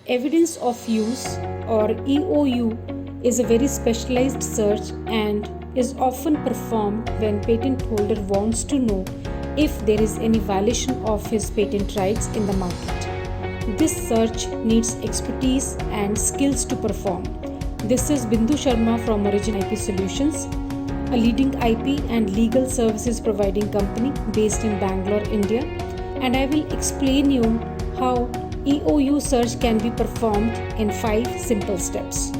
Evidence of use or EOU is a very specialized search and is often performed when patent holder wants to know if there is any violation of his patent rights in the market. This search needs expertise and skills to perform. This is Bindu Sharma from Origin IP Solutions, a leading IP and legal services providing company based in Bangalore, India, and I will explain you how EOU search can be performed in 5 simple steps.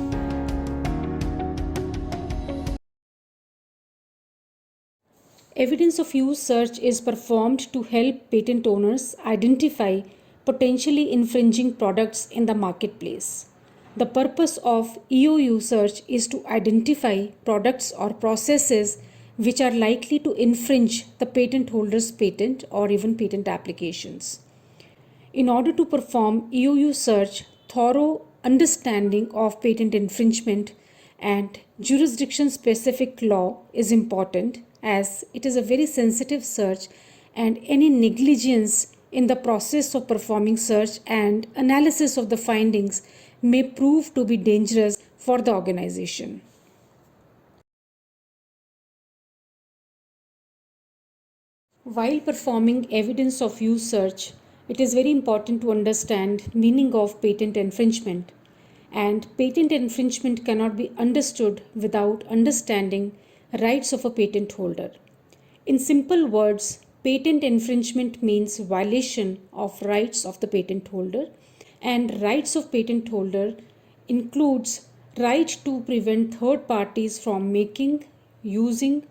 Evidence of use search is performed to help patent owners identify potentially infringing products in the marketplace. The purpose of EOU search is to identify products or processes which are likely to infringe the patent holder's patent or even patent applications. In order to perform EOU search, thorough understanding of patent infringement and jurisdiction specific law is important, as it is a very sensitive search and any negligence in the process of performing search and analysis of the findings may prove to be dangerous for the organization. While performing evidence of use search, it is very important to understand meaning of patent infringement, and patent infringement cannot be understood without understanding rights of a patent holder. In simple words, patent infringement means violation of rights of the patent holder, and rights of patent holder includes right to prevent third parties from making, using,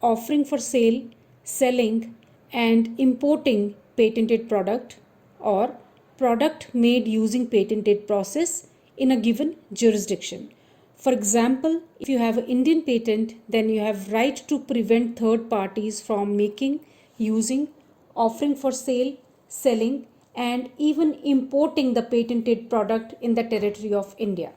offering for sale, selling and importing patented product or product made using patented process in a given jurisdiction. For example, if you have an Indian patent, then you have right to prevent third parties from making, using, offering for sale, selling and even importing the patented product in the territory of India.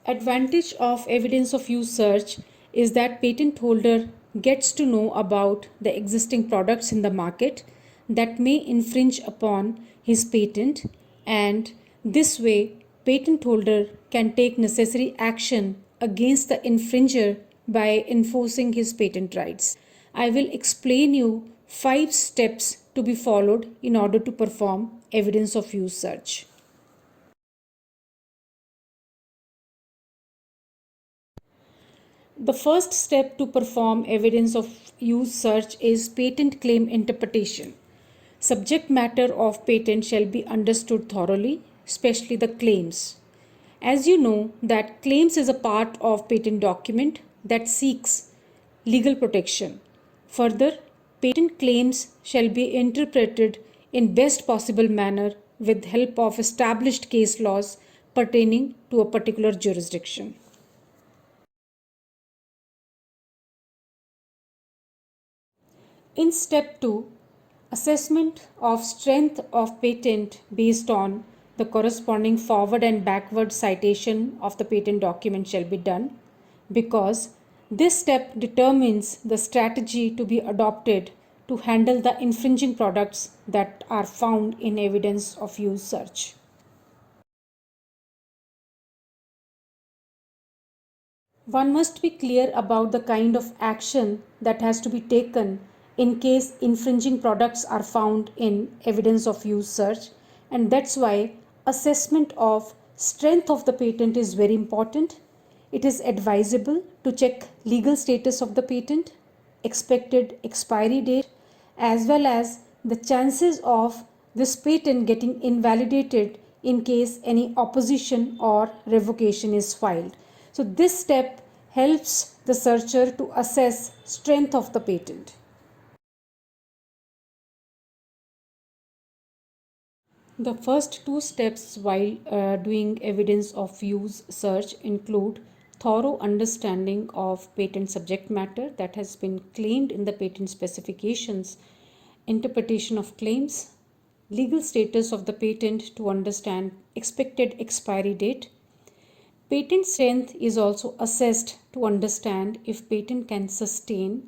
Advantage of evidence of use search is that patent holder gets to know about the existing products in the market that may infringe upon his patent, and this way patent holder can take necessary action against the infringer by enforcing his patent rights. I will explain you 5 steps to be followed in order to perform evidence of use search. The first step to perform evidence of use search is patent claim interpretation. Subject matter of patent shall be understood thoroughly, especially the claims. As you know that claims is a part of patent document that seeks legal protection. Further, patent claims shall be interpreted in best possible manner with help of established case laws pertaining to a particular jurisdiction. In step 2, assessment of strength of patent based on the corresponding forward and backward citation of the patent document shall be done, because this step determines the strategy to be adopted to handle the infringing products that are found in evidence of use search. One must be clear about the kind of action that has to be taken in case infringing products are found in evidence of use search, and that's why assessment of strength of the patent is very important. It is advisable to check legal status of the patent, expected expiry date, as well as the chances of this patent getting invalidated in case any opposition or revocation is filed. So this step helps the searcher to assess strength of the patent. The first 2 steps while doing evidence of use search include thorough understanding of patent subject matter that has been claimed in the patent specifications, interpretation of claims, legal status of the patent to understand expected expiry date. Patent strength is also assessed to understand if patent can sustain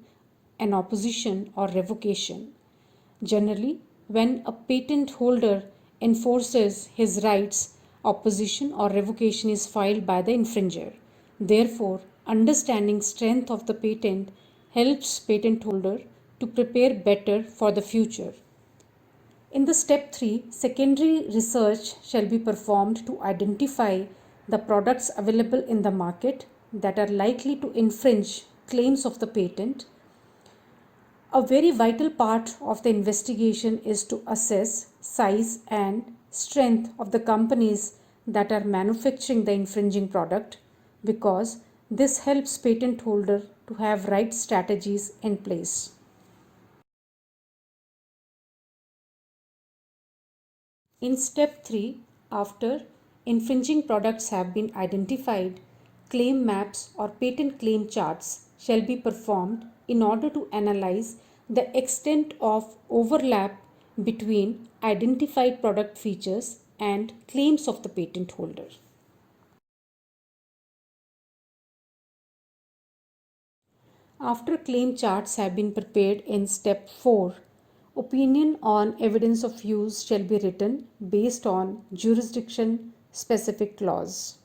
an opposition or revocation. Generally, when a patent holder enforces his rights, opposition or revocation is filed by the infringer. Therefore, understanding strength of the patent helps patent holder to prepare better for the future. In the step 3, secondary research shall be performed to identify the products available in the market that are likely to infringe claims of the patent. A very vital part of the investigation is to assess size and strength of the companies that are manufacturing the infringing product, because this helps patent holder to have right strategies in place. In step 3, after infringing products have been identified, claim maps or patent claim charts shall be performed in order to analyze the extent of overlap between identified product features and claims of the patent holder. After claim charts have been prepared in step 4, opinion on evidence of use shall be written based on jurisdiction specific clause.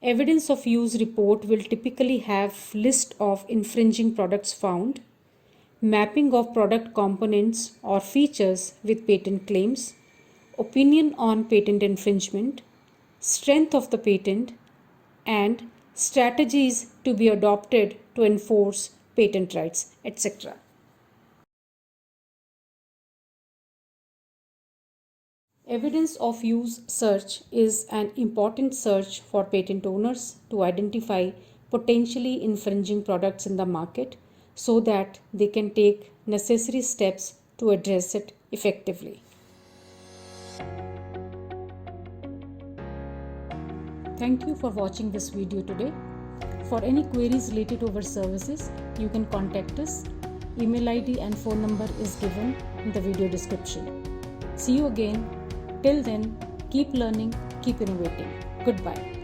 Evidence of use report will typically have list of infringing products found, mapping of product components or features with patent claims, opinion on patent infringement, strength of the patent, and strategies to be adopted to enforce patent rights, etc. Evidence of use search is an important search for patent owners to identify potentially infringing products in the market so that they can take necessary steps to address it effectively. Thank you for watching this video today. For any queries related to our services, you can contact us. Email ID and phone number is given in the video description. See you again. Till then, keep learning, keep innovating. Goodbye.